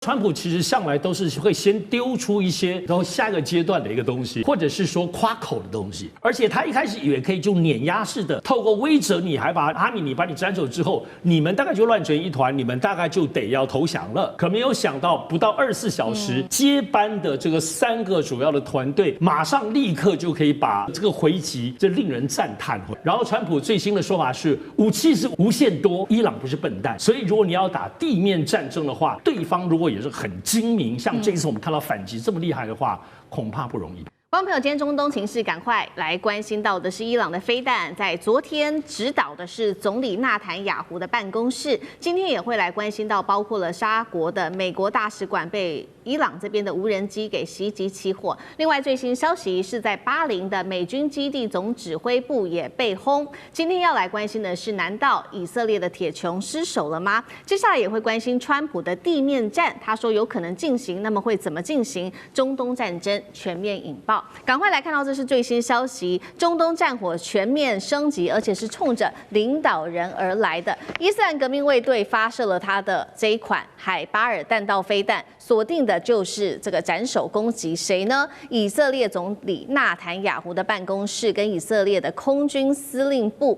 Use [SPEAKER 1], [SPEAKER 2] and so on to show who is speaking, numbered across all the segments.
[SPEAKER 1] 川普其实向来都是会先丢出一些，然后下一个阶段的一个东西，或者是说夸口的东西。而且他一开始以为可以就碾压式的，透过威慑你，还把哈米尼把你斩首之后，你们大概就乱成一团，你们大概就得要投降了。可没有想到，不到24小时，接班的这个3个主要的团队，马上立刻就可以把这个回击，这令人赞叹。然后川普最新的说法是，武器是无限多，伊朗不是笨蛋，所以如果你要打地面战争的话，对方如果也是很精明，像这一次我们看到反击这么厉害的话，恐怕不容易。
[SPEAKER 2] 观众朋友，今天中东情势赶快来关心到的是伊朗的飞弹，在昨天指导的是总理纳坦雅胡的办公室，今天也会来关心到包括了沙国的美国大使馆被伊朗这边的无人机给袭击起火。另外最新消息是在巴林的美军基地总指挥部也被轰。今天要来关心的是，难道以色列的铁穹失守了吗？接下来也会关心川普的地面战，他说有可能进行，那么会怎么进行？中东战争全面引爆。赶快来看到，这是最新消息，中东战火全面升级，而且是冲着领导人而来的。伊斯兰革命卫队发射了他的这一款海巴尔弹道飞弹，锁定的就是这个斩首攻击谁呢？以色列总理纳坦雅胡的办公室跟以色列的空军司令部。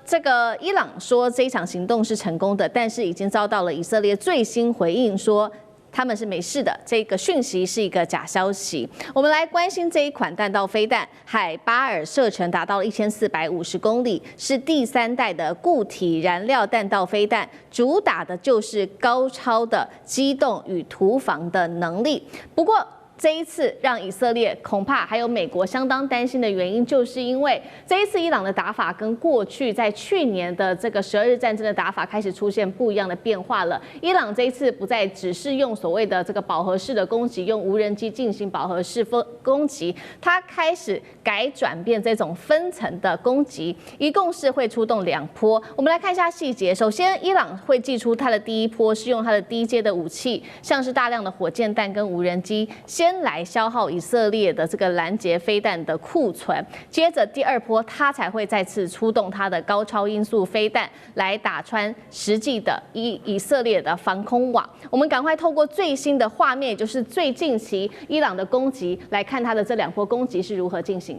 [SPEAKER 2] 这个伊朗说这一场行动是成功的，但是已经遭到了以色列最新回应说，他们是没事的，这个讯息是一个假消息。我们来关心这一款弹道飞弹，海巴尔射程达到1450公里，是第3代的固体燃料弹道飞弹，主打的就是高超的机动与突防的能力。不过，这一次让以色列恐怕还有美国相当担心的原因，就是因为这一次伊朗的打法跟过去在去年的这个12日战争的打法开始出现不一样的变化了。伊朗这一次不再只是用所谓的这个饱和式的攻击，用无人机进行饱和式攻击，它开始转变这种分层的攻击，一共是会出动2波。我们来看一下细节。首先，伊朗会祭出它的第一波是用它的低阶的武器，像是大量的火箭弹跟无人机，先来消耗以色列的这个拦截飞弹的库存，接着第2波它才会再次出动它的高超音速飞弹来打穿实际的以色列的防空网。我们赶快透过最新的画面，也就是最近期伊朗的攻击，来看它的这2波攻击是如何进行的。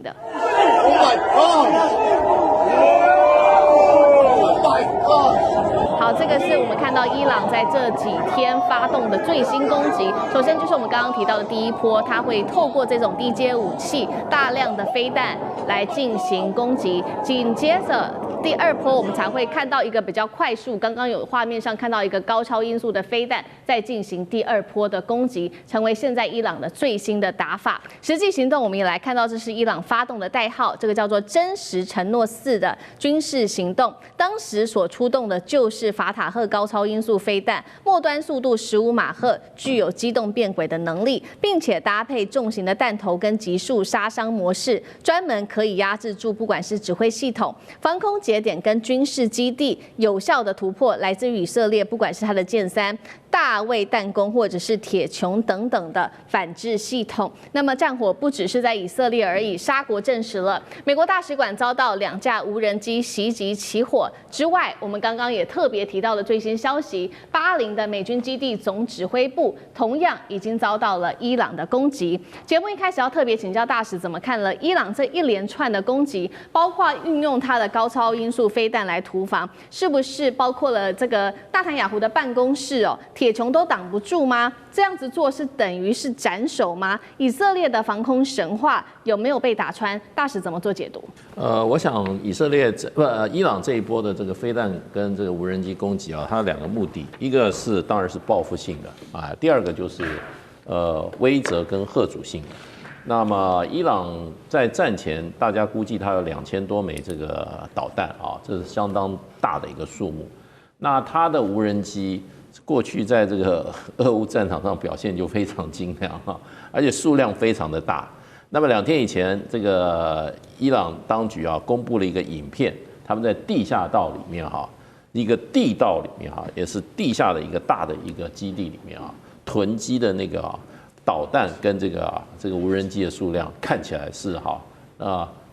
[SPEAKER 2] 好，这个是我们看到伊朗在这几天发动的最新攻击。首先就是我们刚刚提到的第一波，它会透过这种低阶武器、大量的飞弹来进行攻击。紧接着第2波，我们才会看到一个比较快速，刚刚有画面上看到一个高超音速的飞弹，再进行第2波的攻击，成为现在伊朗的最新的打法。实际行动我们也来看到，这是伊朗发动的代号，这个叫做真实承诺4的军事行动。当时所出动的就是法塔赫高超音速飞弹，末端速度15马赫，具有机动变轨的能力，并且搭配重型的弹头跟急速杀伤模式，专门可以压制住不管是指挥系统、防空节点跟军事基地，有效的突破来自于以色列，不管是它的剑3、大卫弹弓或者是铁穹等等的反制系统。那么战火不只是在以色列而已，沙国证实了美国大使馆遭到2架无人机袭击起火之外，我们刚刚也特别提到的最新消息，巴林的美军基地总指挥部同样已经遭到了伊朗的攻击。节目一开始要特别请教大使怎么看了伊朗这一连串的攻击，包括运用它的高超音速飞弹来突防，是不是包括了这个纳坦雅胡的办公室铁穹都挡不住吗？这样子做是等于是斩首吗？以色列的防空神话有没有被打穿？大使怎么做解读？
[SPEAKER 3] 我想伊朗这一波的这个飞弹跟这个无人机攻击啊，它有2个目的，一个是当然是报复性的啊，第2个就是威慑跟吓阻性的。那么伊朗在战前，大家估计它有2000多枚这个导弹啊，这是相当大的一个数目。那它的无人机过去在这个俄乌战场上表现就非常精良哈，而且数量非常的大。那么2天以前，这个伊朗当局啊公布了一个影片，他们在地下道里面哈，一个地道里面哈，也是地下的一个大的一个基地里面啊，囤积的那个导弹跟这个无人机的数量看起来是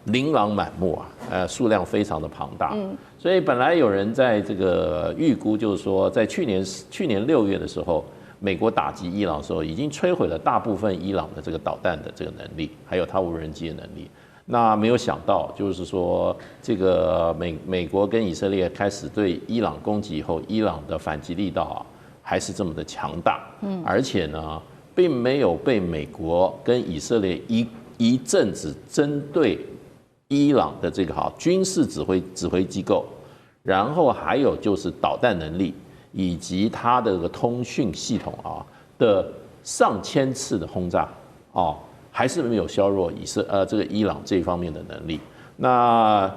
[SPEAKER 3] 琳琅满目啊，数量非常的庞大。所以本来有人在这个预估，就是说在去年6月的时候，美国打击伊朗的时候，已经摧毁了大部分伊朗的这个导弹的这个能力，还有它无人机的能力。那没有想到，就是说这个美国跟以色列开始对伊朗攻击以后，伊朗的反击力道啊还是这么的强大，而且呢，并没有被美国跟以色列一阵子针对伊朗的这个军事指挥机构，然后还有就是导弹能力以及它的这个通讯系统的上千次的轰炸还是没有削弱这个伊朗这方面的能力。那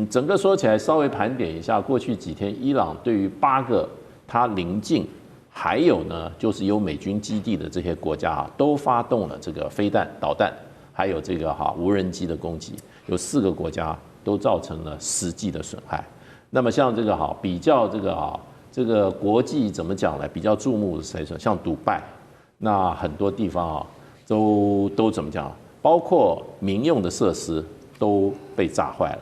[SPEAKER 3] 整个说起来，稍微盘点一下，过去几天伊朗对于8个它邻近还有呢就是有美军基地的这些国家都发动了这个飞弹、导弹，还有这个无人机的攻击，有4个国家都造成了实际的损害。那么像这个比较这个国际怎么讲呢？比较注目的谁说？像杜拜，那很多地方都怎么讲？包括民用的设施都被炸坏了。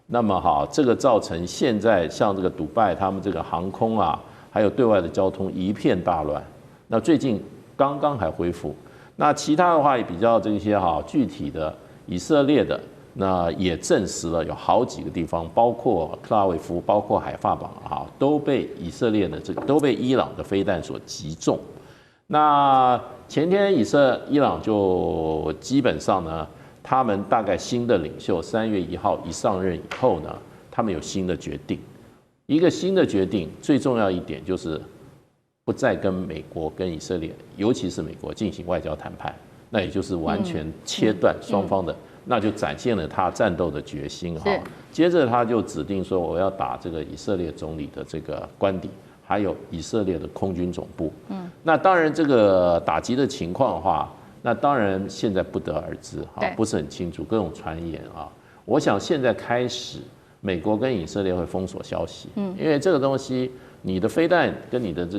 [SPEAKER 3] 那么这个造成现在像这个杜拜他们这个航空还有对外的交通一片大乱。那最近刚刚还恢复。那其他的话也比较这些具体的以色列的，那也证实了有好几个地方，包括特拉维夫，包括海法榜都被以色列的都被伊朗的飞弹所击中。那前天伊朗就基本上呢，他们大概新的领袖3月1号一上任以后呢，他们有新的决定。一个新的决定，最重要一点就是不再跟美国跟以色列，尤其是美国进行外交谈判，那也就是完全切断双方的，那就展现了他战斗的决心接着他就指定说，我要打这个以色列总理的这个官邸，还有以色列的空军总部。那当然这个打击的情况的话，那当然现在不得而知不是很清楚，各种传言我想现在开始，美国跟以色列会封锁消息，因为这个东西，你的飞弹跟你的这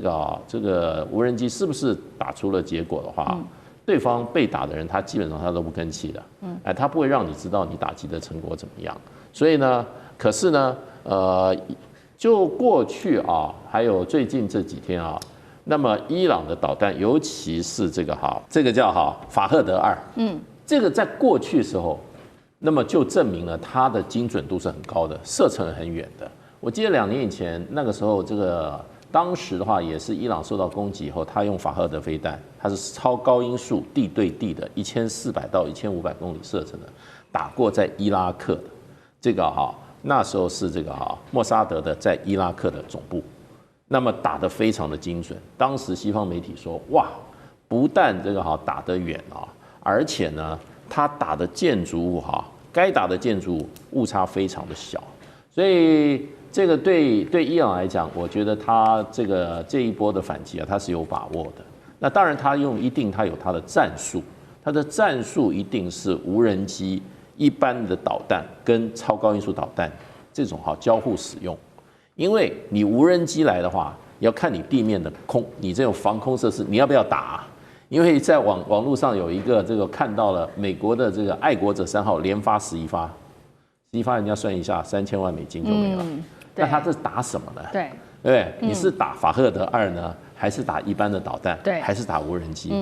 [SPEAKER 3] 个无人机是不是打出了结果的话，对方被打的人他基本上他都不吭气的，他不会让你知道你打击的成果怎么样。所以呢，可是呢，就过去还有最近这几天那么伊朗的导弹，尤其是这个叫法赫德2，这个在过去时候，那么就证明了它的精准度是很高的，射程很远的。我记得2年以前那个时候，当时的话也是伊朗受到攻击以后，他用法赫德飞弹，它是超高音速地对地的，1400到1500公里射程的，打过在伊拉克的这个那时候是这个莫萨德的在伊拉克的总部。那么打得非常的精准，当时西方媒体说，哇，不但这个打得远而且呢，他打的建筑物该打的建筑物误差非常的小，所以这个对伊朗来讲，我觉得他这一波的反击他是有把握的。那当然他有他的战术，他的战术一定是无人机、一般的导弹跟超高音速导弹这种交互使用。因为你无人机来的话，要看你地面的你这种防空设施你要不要打因为在网络上有一个看到了美国的这个爱国者3号连发11发，11发人家算一下3000万美金就没了。那他这打什么呢？对不对？你是打法赫德2呢，还是打一般的导弹？还是打无人机？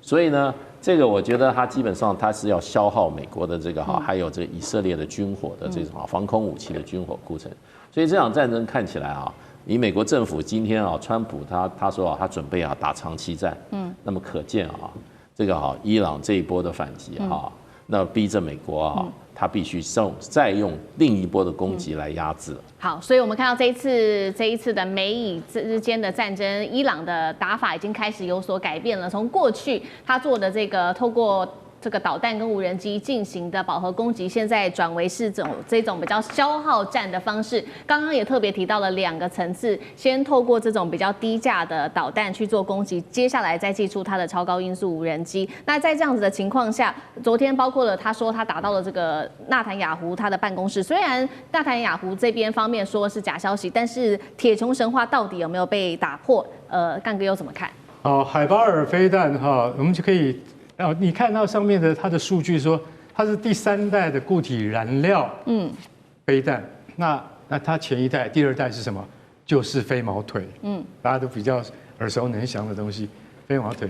[SPEAKER 3] 所以呢，这个我觉得他基本上他是要消耗美国的这个还有这个以色列的军火的这种防空武器的军火库存。所以这场战争看起来以美国政府今天川普他说他准备打长期战，那么可见这个伊朗这一波的反击那逼着美国他必须再用另一波的攻击来压制。
[SPEAKER 2] 好，所以我们看到这一次的美以之间的战争，伊朗的打法已经开始有所改变了。从过去他做的透过这个导弹跟无人机进行的饱和攻击，现在转为是这种比较消耗战的方式。刚刚也特别提到了2个层次，先透过这种比较低价的导弹去做攻击，接下来再祭出它的超高音速无人机。那在这样子的情况下，昨天包括了他说他打到了这个纳坦雅胡他的办公室，虽然纳坦雅胡这边方面说是假消息，但是铁穹神话到底有没有被打破？干哥又怎么看？
[SPEAKER 4] 海巴尔飞弹我们就可以。你看到上面的它的数据说它是第3代的固体燃料飞弹，那它前一代、第2代是什么？就是飞毛腿，大家都比较耳熟能详的东西。飞毛腿。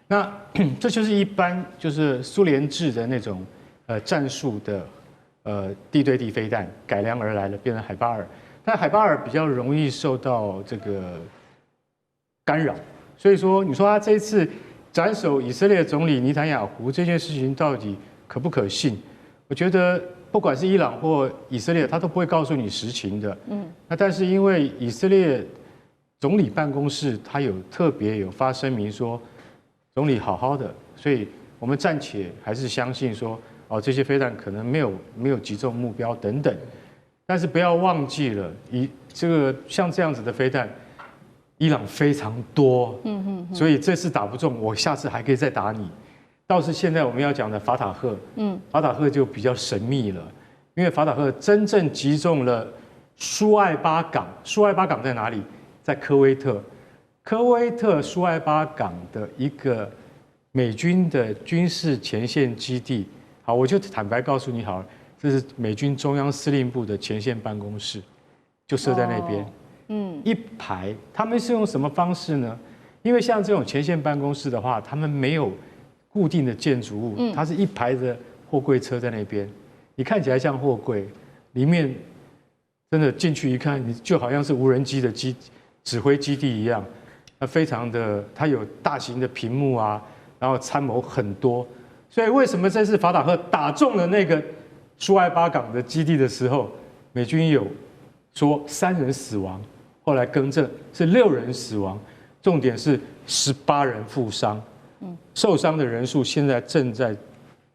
[SPEAKER 4] 那这就是一般就是苏联制的那种战术的地对地飞弹改良而来的，变成海巴尔。但海巴尔比较容易受到这个干扰，所以说你说他这一次斩首以色列总理尼坦雅胡这件事情到底可不可信？我觉得不管是伊朗或以色列，他都不会告诉你实情的。那但是因为以色列总理办公室他特别有发声明说，总理好好的，所以我们暂且还是相信说，这些飞弹可能没有击中目标等等。但是不要忘记了，像这样子的飞弹，伊朗非常多，所以这次打不中，我下次还可以再打你。倒是现在我们要讲的法塔赫，法塔赫就比较神秘了，因为法塔赫真正击中了苏艾巴港。苏艾巴港在哪里？在科威特。科威特苏艾巴港的一个美军的军事前线基地。好，我就坦白告诉你好了，这是美军中央司令部的前线办公室，就设在那边。一排，他们是用什么方式呢？因为像这种前线办公室的话，他们没有固定的建筑物，它是一排的货柜车在那边，你看起来像货柜，里面真的进去一看，你就好像是无人机的指挥基地一样，非常的，它有大型的屏幕啊，然后参谋很多，所以为什么这次法塔赫打中了那个苏艾巴港的基地的时候，美军有说3人死亡，后来更正是6人死亡，重点是18人负伤，受伤的人数现在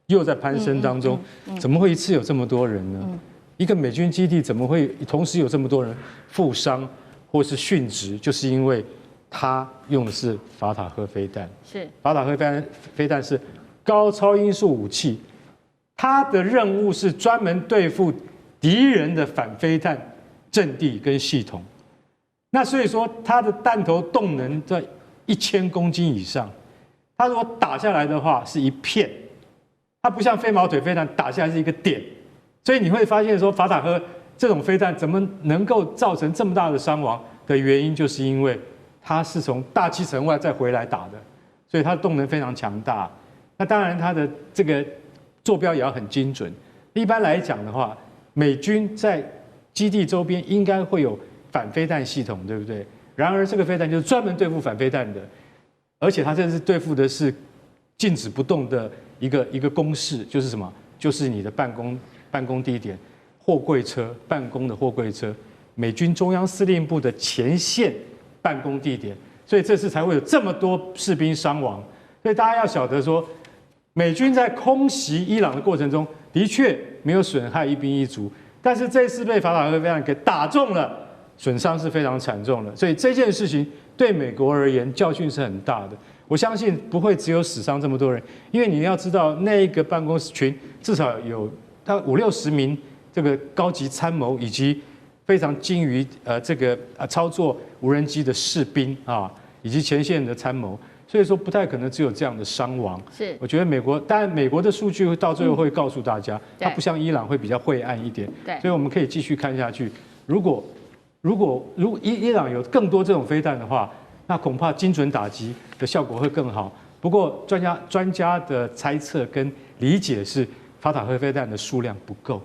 [SPEAKER 4] 又在攀升当中，怎么会一次有这么多人呢？一个美军基地怎么会同时有这么多人负伤或是殉职？就是因为他用的是法塔赫飞弹，法塔赫飞弹是高超音速武器，它的任务是专门对付敌人的反飞弹阵地跟系统。那所以说，它的弹头动能在1000公斤以上，它如果打下来的话是一片，它不像飞毛腿飞弹打下来是一个点，所以你会发现说，法塔赫这种飞弹怎么能够造成这么大的伤亡的原因，就是因为它是从大气层外再回来打的，所以它的动能非常强大。那当然，它的这个坐标也要很精准。一般来讲的话，美军在基地周边应该会有反飞弹系统，对不对？然而这个飞弹就是专门对付反飞弹的，而且它这次对付的是静止不动的一个公式，就是什么？就是你的办公地点，货柜车办公的货柜车，美军中央司令部的前线办公地点，所以这次才会有这么多士兵伤亡。所以大家要晓得说，美军在空袭伊朗的过程中，的确没有损害一兵一卒，但是这次被法塔赫飞弹给打中了，损伤是非常惨重的。所以这件事情对美国而言教训是很大的。我相信不会只有死伤这么多人，因为你要知道，那个办公室群至少有大概50-60名这个高级参谋以及非常精于操作无人机的士兵啊，以及前线的参谋。所以说不太可能只有这样的伤亡。
[SPEAKER 2] 是，
[SPEAKER 4] 我觉得当然美国的数据到最后会告诉大家，它不像伊朗会比较晦暗一点。
[SPEAKER 2] 对，
[SPEAKER 4] 所以我们可以继续看下去。如果伊朗有更多这种飞弹的话，那恐怕精准打击的效果会更好。不过专家的猜测跟理解是，法塔赫飞弹的数量不够，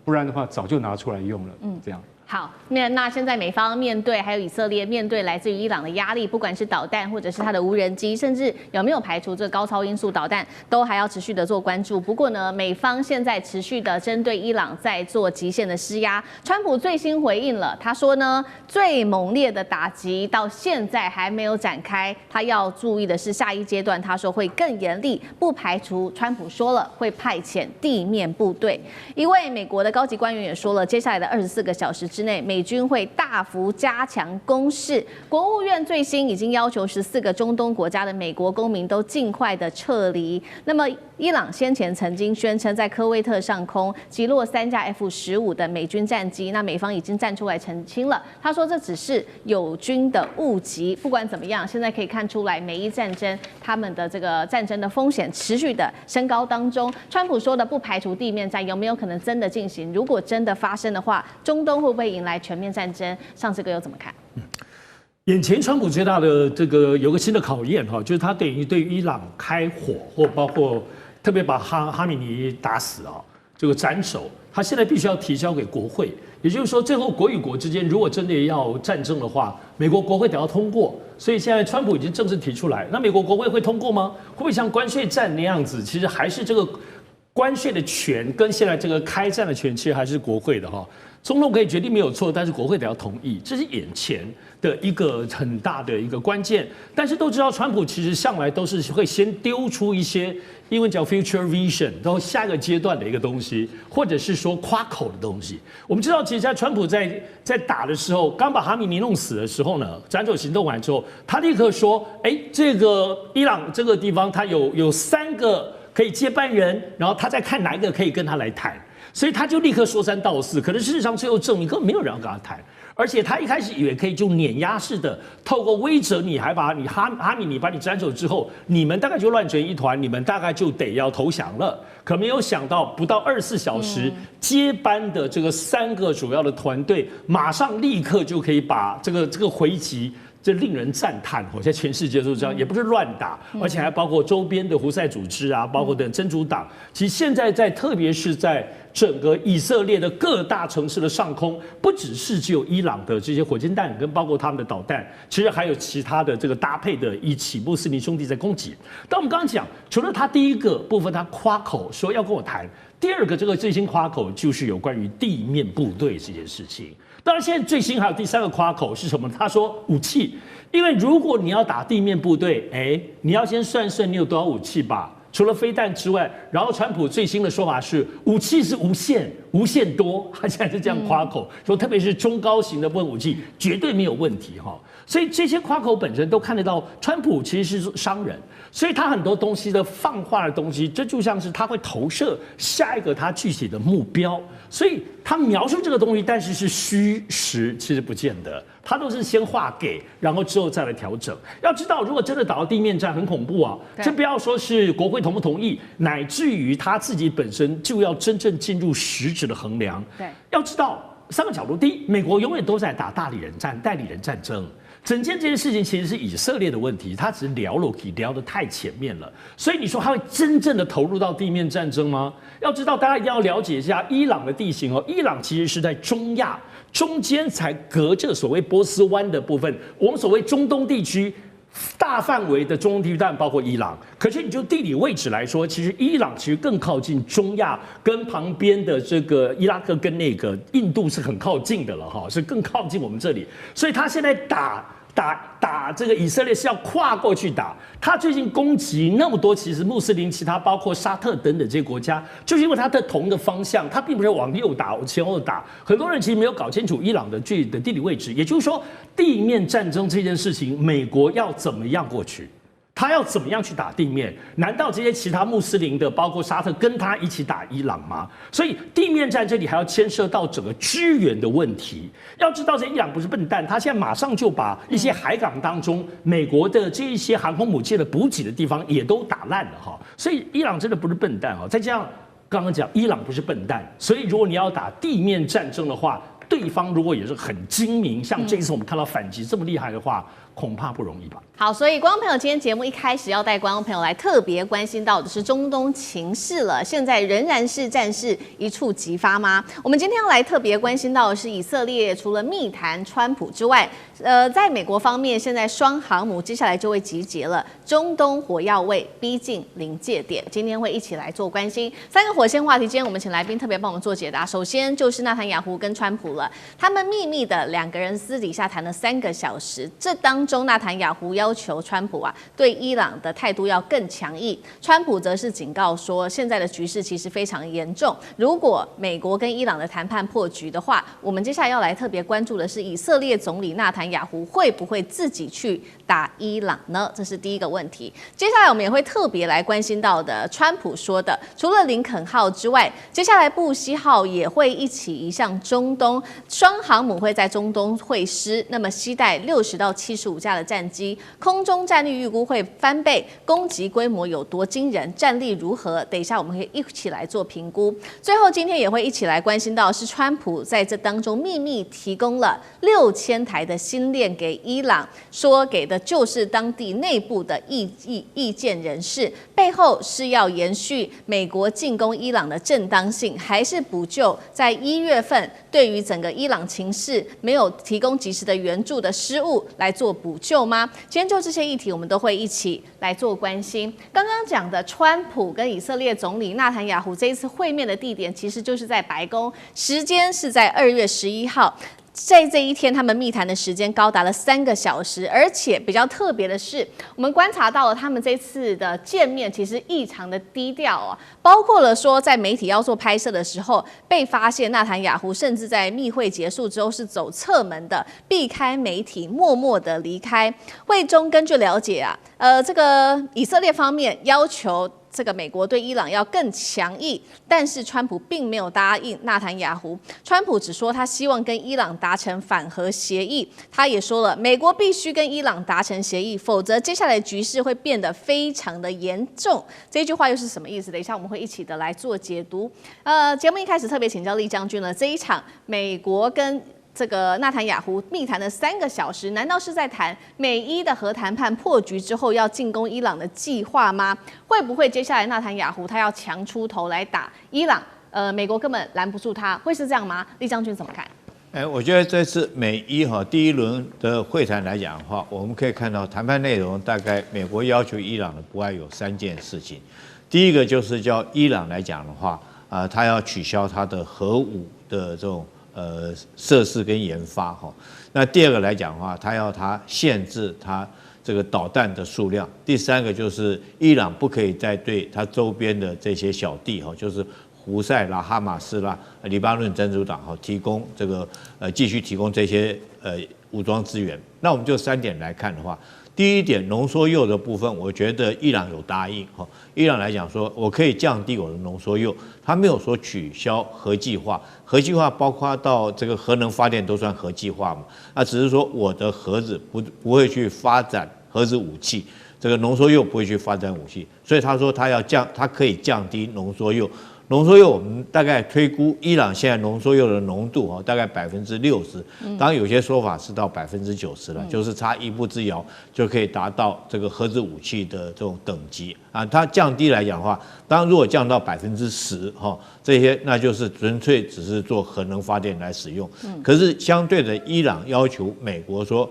[SPEAKER 4] 不然的话早就拿出来用了。这样。
[SPEAKER 2] 好，那现在美方面对还有以色列面对来自于伊朗的压力，不管是导弹或者是它的无人机，甚至有没有排除这高超音速导弹，都还要持续的做关注。不过呢，美方现在持续的针对伊朗在做极限的施压。川普最新回应了，他说呢，最猛烈的打击到现在还没有展开，他要注意的是下一阶段，他说会更严厉，不排除川普说了会派遣地面部队。一位美国的高级官员也说了，接下来的24个小时之内，美军会大幅加强攻势。国务院最新已经要求14个中东国家的美国公民都尽快的撤离。那么，伊朗先前曾经宣称在科威特上空击落3架 F-15的美军战机，那美方已经站出来澄清了，他说这只是友军的误击。不管怎么样，现在可以看出来，美伊战争他们的这个战争的风险持续的升高当中。川普说的不排除地面战，有没有可能真的进行？如果真的发生的话，中东会不会引来全面战争？上次哥又怎么看？
[SPEAKER 1] 眼前川普最大的这个有个新的考验哈，就是他等于对伊朗开火，或包括特别把哈米尼打死啊，这个斩首，他现在必须要提交给国会。也就是说，最后国与国之间如果真的要战争的话，美国国会得要通过。所以现在川普已经正式提出来，那美国国会会通过吗？会不会像关税战那样子？其实还是这个关税的权跟现在这个开战的权，其实还是国会的哈。总统可以决定没有错，但是国会得要同意，这是眼前的一个很大的一个关键。但是都知道，川普其实向来都是会先丢出一些英文叫 future vision， 然后下一个阶段的一个东西，或者是说夸口的东西。我们知道，其实在川普在打的时候，刚把哈米尼弄死的时候呢，斩首行动完之后，他立刻说：“哎，这个伊朗这个地方，他有3个可以接班人，然后他再看哪一个可以跟他来谈。”所以他就立刻说3道4，可是事实上最后证明根本没有人要跟他谈，而且他一开始以为可以就碾压式的透过威慑你，还把你哈米尼把你斩首之后，你们大概就乱成一团，你们大概就得要投降了。可没有想到，不到24小时，接班的这个3个主要的团队，马上立刻就可以把这个回击。这令人赞叹，现在全世界都知道，也不是乱打，而且还包括周边的胡塞组织啊，包括的真主党。其实现在特别是在整个以色列的各大城市的上空，不只是只有伊朗的这些火箭弹，跟包括他们的导弹，其实还有其他的这个搭配的一起穆斯林兄弟在攻击。但我们刚刚讲，除了他第一个部分他夸口说要跟我谈，第二个这个最新夸口就是有关于地面部队这件事情。当然，现在最新还有第3个夸口是什么？他说武器，因为如果你要打地面部队，你要先算你有多少武器吧。除了飞弹之外，然后川普最新的说法是武器是无限多，他现在是这样夸口说，特别是中高型的部分武器绝对没有问题哈。所以这些夸口本身都看得到，川普其实是商人，所以他很多东西的放话的东西，这就像是他会投射下一个他具体的目标，所以他描述这个东西，但是虚实其实不见得，他都是先画给，然后之后再来调整。要知道，如果真的打到地面战，很恐怖啊！这不要说是国会同不同意，乃至于他自己本身就要真正进入实质的衡量。
[SPEAKER 2] 对，
[SPEAKER 1] 要知道3个角度：第一，美国永远都在打代理人战争。整件这件事情其实是以色列的问题，他只是聊得太前面了，所以你说他会真正的投入到地面战争吗？要知道，大家一定要了解一下伊朗的地形哦。伊朗其实是在中亚中间，才隔着所谓波斯湾的部分，我们所谓中东地区。大范围的中东地区当然包括伊朗，可是你就地理位置来说，其实伊朗其实更靠近中亚，跟旁边的这个伊拉克跟那个印度是很靠近的了哈，是更靠近我们这里，所以他现在打这个以色列是要跨过去打。他最近攻击那么多，其实穆斯林其他包括沙特等等这些国家，就是因为他的同一个方向，他并不是往右打、前后打。很多人其实没有搞清楚伊朗的地理位置，也就是说，地面战争这件事情，美国要怎么样过去？他要怎么样去打地面？难道这些其他穆斯林的，包括沙特，跟他一起打伊朗吗？所以地面战这里还要牵涉到整个支援的问题。要知道，这伊朗不是笨蛋，他现在马上就把一些海港当中美国的这一些航空母舰的补给的地方也都打烂了哈。所以伊朗真的不是笨蛋哈。再加上刚刚讲，伊朗不是笨蛋，所以如果你要打地面战争的话，对方如果也是很精明，像这一次我们看到反击这么厉害的话，恐怕不容易吧。
[SPEAKER 2] 好，所以观众朋友，今天节目一开始要带观众朋友来特别关心到的是中东情势了。现在仍然是战事一触即发吗？我们今天要来特别关心到的是以色列除了密谈川普之外，在美国方面，现在双航母接下来就会集结了，中东火药味逼近临界点。今天会一起来做关心3个火线话题。今天我们请来宾特别帮我们做解答。首先就是纳坦雅胡跟川普了，他们秘密的2个人私底下谈了3个小时，这当中纳坦雅胡要求川普对伊朗的态度要更强硬，川普则是警告说，现在的局势其实非常严重，如果美国跟伊朗的谈判破局的话，我们接下来要来特别关注的是以色列总理纳坦雅胡会不会自己去打伊朗呢？这是第一个问题。接下来我们也会特别来关心到的，川普说的，除了林肯号之外，接下来布希号也会一起移向中东，双航母会在中东会师，那么携带60到75 45架的战机，空中战力预估会翻倍，攻击规模有多惊人，战力如何？等一下我们可以一起来做评估。最后今天也会一起来关心到是川普在这当中秘密提供了6000台的星链给伊朗，说给的就是当地内部的意见人士，背后是要延续美国进攻伊朗的正当性，还是补救在1月份对于整个伊朗情势没有提供及时的援助的失误来做补救吗？今天就这些议题，我们都会一起来做关心。刚刚讲的川普跟以色列总理纳坦雅胡这一次会面的地点，其实就是在白宫，时间是在2月11号。在这一天，他们密谈的时间高达了3个小时，而且比较特别的是，我们观察到了他们这次的见面其实异常的低调哦，包括了说在媒体要做拍摄的时候被发现，纳坦雅胡甚至在密会结束之后是走侧门的，避开媒体，默默的离开。会中根据了解啊，这个以色列方面要求这个美国对伊朗要更强硬，但是川普并没有答应纳坦雅胡。川普只说他希望跟伊朗达成反核协议，他也说了，美国必须跟伊朗达成协议，否则接下来局势会变得非常的严重。这句话又是什么意思？等一下我们会一起的来做解读。节目一开始特别请教厉将军了，这一场美国跟这个纳坦雅胡密谈了3个小时，难道是在谈美伊的核谈判破局之后要进攻伊朗的计划吗？会不会接下来纳坦雅胡他要强出头来打伊朗？美国根本拦不住他，会是这样吗？厉将军怎么看？
[SPEAKER 5] 我觉得这次美伊第一轮的会谈来讲的话，我们可以看到谈判内容大概美国要求伊朗的不外有3件事情。第一个就是叫伊朗来讲的话，他要取消他的核武的这种设施跟研发哈。那第二个来讲的话，他限制他这个导弹的数量。第三个就是伊朗不可以再对他周边的这些小弟哈，就是胡塞啦、哈马斯啦、黎巴嫩真主党哈，提供这个继续提供这些武装资源。那我们就3点来看的话，第一点，浓缩铀的部分，我觉得伊朗有答应哈。伊朗来讲说，我可以降低我的浓缩铀，他没有说取消核计划。核计划包括到这个核能发电都算核计划嘛？那只是说我的核子不会去发展核子武器，这个浓缩铀不会去发展武器，所以他说他可以降低浓缩铀。浓缩铀我们大概推估，伊朗现在浓缩铀的浓度大概60%，当然有些说法是到90%了，就是差一步之遥就可以达到这个核子武器的这种等级啊。它降低来讲的话，当然如果降到10%这些那就是纯粹只是做核能发电来使用。可是相对的，伊朗要求美国说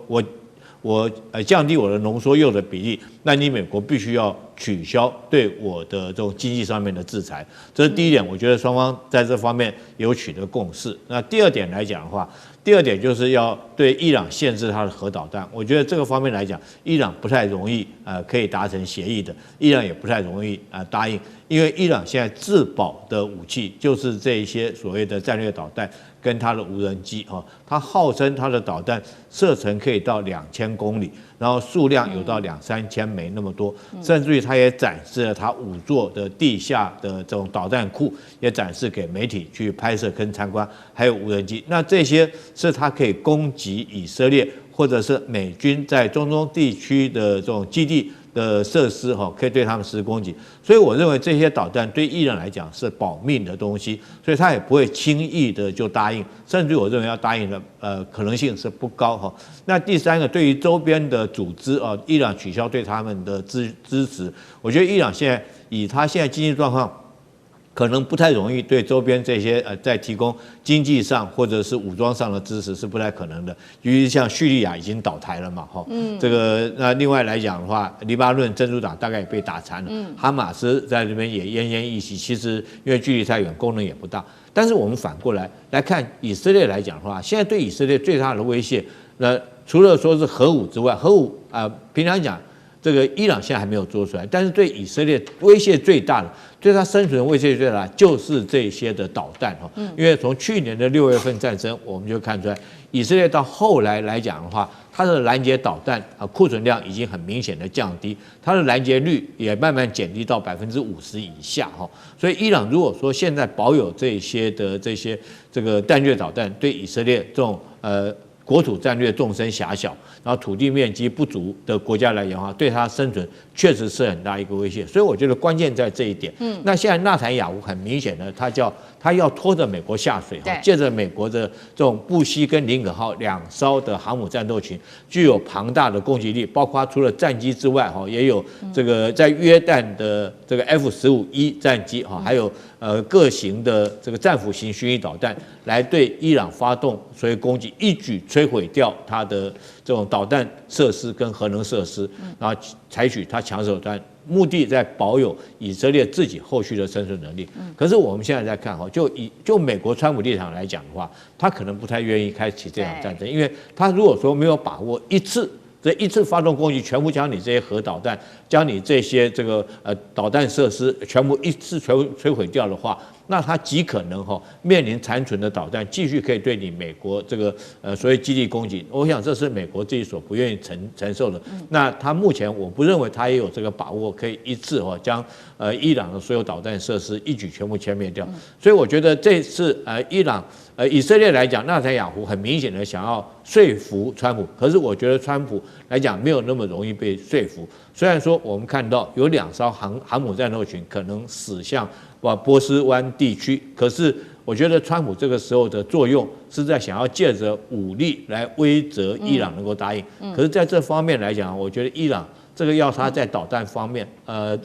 [SPEAKER 5] 我降低我的浓缩铀的比例，那你美国必须要取消对我的这种经济上面的制裁，这是第一点。我觉得双方在这方面有取得共识。那第二点来讲的话，第二点就是要对伊朗限制它的核导弹。我觉得这个方面来讲，伊朗不太容易可以达成协议的，伊朗也不太容易答应，因为伊朗现在自保的武器就是这一些所谓的战略导弹跟它的无人机它号称它的导弹射程可以到2000公里，然后数量有到2-3千枚那么多，甚至于它也展示了它5座的地下的这种导弹库，也展示给媒体去拍摄跟参观，还有无人机。那这些是它可以攻击以色列或者是美军在中东地区的这种基地的设施可以对他们实施攻击，所以我认为这些导弹对伊朗来讲是保命的东西，所以他也不会轻易的就答应，甚至我认为要答应的可能性是不高那第三个，对于周边的组织伊朗取消对他们的支持，我觉得伊朗现在以他现在经济状况，可能不太容易对周边这些在提供经济上或者是武装上的支持是不太可能的，尤其像叙利亚已经倒台了嘛，这个那另外来讲的话，黎巴嫩真主党大概也被打残了，哈马斯在这边也奄奄一息，其实因为距离太远，功能也不大。但是我们反过来看以色列来讲的话，现在对以色列最大的威胁，除了说是核武之外，核武平常讲。这个伊朗现在还没有做出来，但是对以色列威胁最大的，对它生存威胁最大的就是这些的导弹因为从去年的6月份战争，我们就看出来，以色列到后来来讲的话，它的拦截导弹库存量已经很明显的降低，它的拦截率也慢慢减低到50%以下所以伊朗如果说现在保有这个战略导弹，对以色列这种国土战略纵深狭小，然后土地面积不足的国家来讲的话，对它生存确实是很大一个威胁。所以我觉得关键在这一点。那现在纳坦雅胡很明显的，他要拖着美国下水，借着美国的这种布希跟林肯号2艘的航母战斗群，具有庞大的攻击力，包括除了战机之外，也有这个在约旦的这个 F-15E 战机，还有各型的这个战斧型巡弋导弹，来对伊朗发动所谓攻击，一举摧毁掉它的这种导弹设施跟核能设施，然后采取它抢手段。目的在保有以色列自己后续的生存能力。可是我们现在在看就美国川普立场来讲的话，他可能不太愿意开启这场战争，因为他如果说没有把握一次发动攻击，全部将你这些核导弹、将你这些这个导弹设施全部一次全部摧毁掉的话，那它极可能面临残存的导弹继续可以对你美国这个所谓基地攻击。我想这是美国自己所不愿意承受的。那他目前我不认为他也有这个把握可以一次将伊朗的所有导弹设施一举全部歼灭掉。所以我觉得这次以色列来讲，纳坦雅胡很明显的想要说服川普，可是我觉得川普来讲没有那么容易被说服。虽然说我们看到有2艘航母战斗群可能驶向波斯湾地区，可是我觉得川普这个时候的作用是在想要借着武力来威慑伊朗能够答应。可是在这方面来讲，我觉得伊朗这个要他在导弹方面，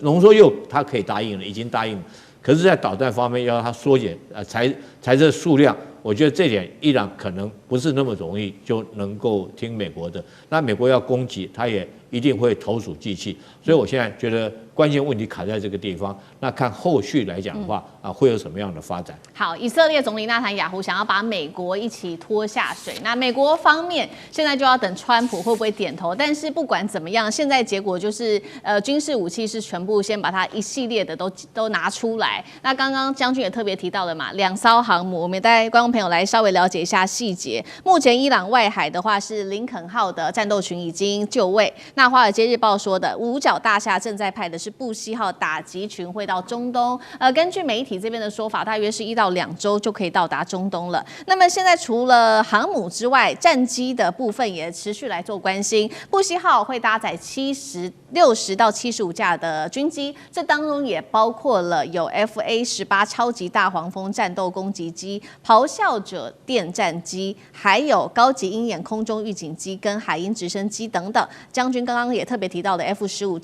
[SPEAKER 5] 浓缩铀他可以答应了，已经答应了。可是，在导弹方面要他缩减财政数量，我觉得这点伊朗可能不是那么容易就能够听美国的。那美国要攻击，他也一定会投鼠忌器。所以我现在觉得关键问题卡在这个地方。那看后续来讲的话，会有什么样的发展？
[SPEAKER 2] 好，以色列总理纳坦雅胡想要把美国一起拖下水，那美国方面现在就要等川普会不会点头。但是不管怎么样，现在结果就是军事武器是全部先把它一系列的都拿出来。那刚刚将军也特别提到了嘛，2艘航母，我们也带观众朋友来稍微了解一下细节。目前伊朗外海的话是林肯号的战斗群已经就位。那华尔街日报说的五角大厦正在派的是布希号打击群会到中东，根据媒体这边的说法，大约是1到2周就可以到达中东了。那么现在除了航母之外，战机的部分也持续来做关心。布希号会搭载60到75架的军机，这当中也包括了有 FA-18超级大黄蜂战斗攻击机、咆哮者电战机，还有高级鹰眼空中预警机跟海鹰直升机等等。将军刚刚也特别提到的 F-15E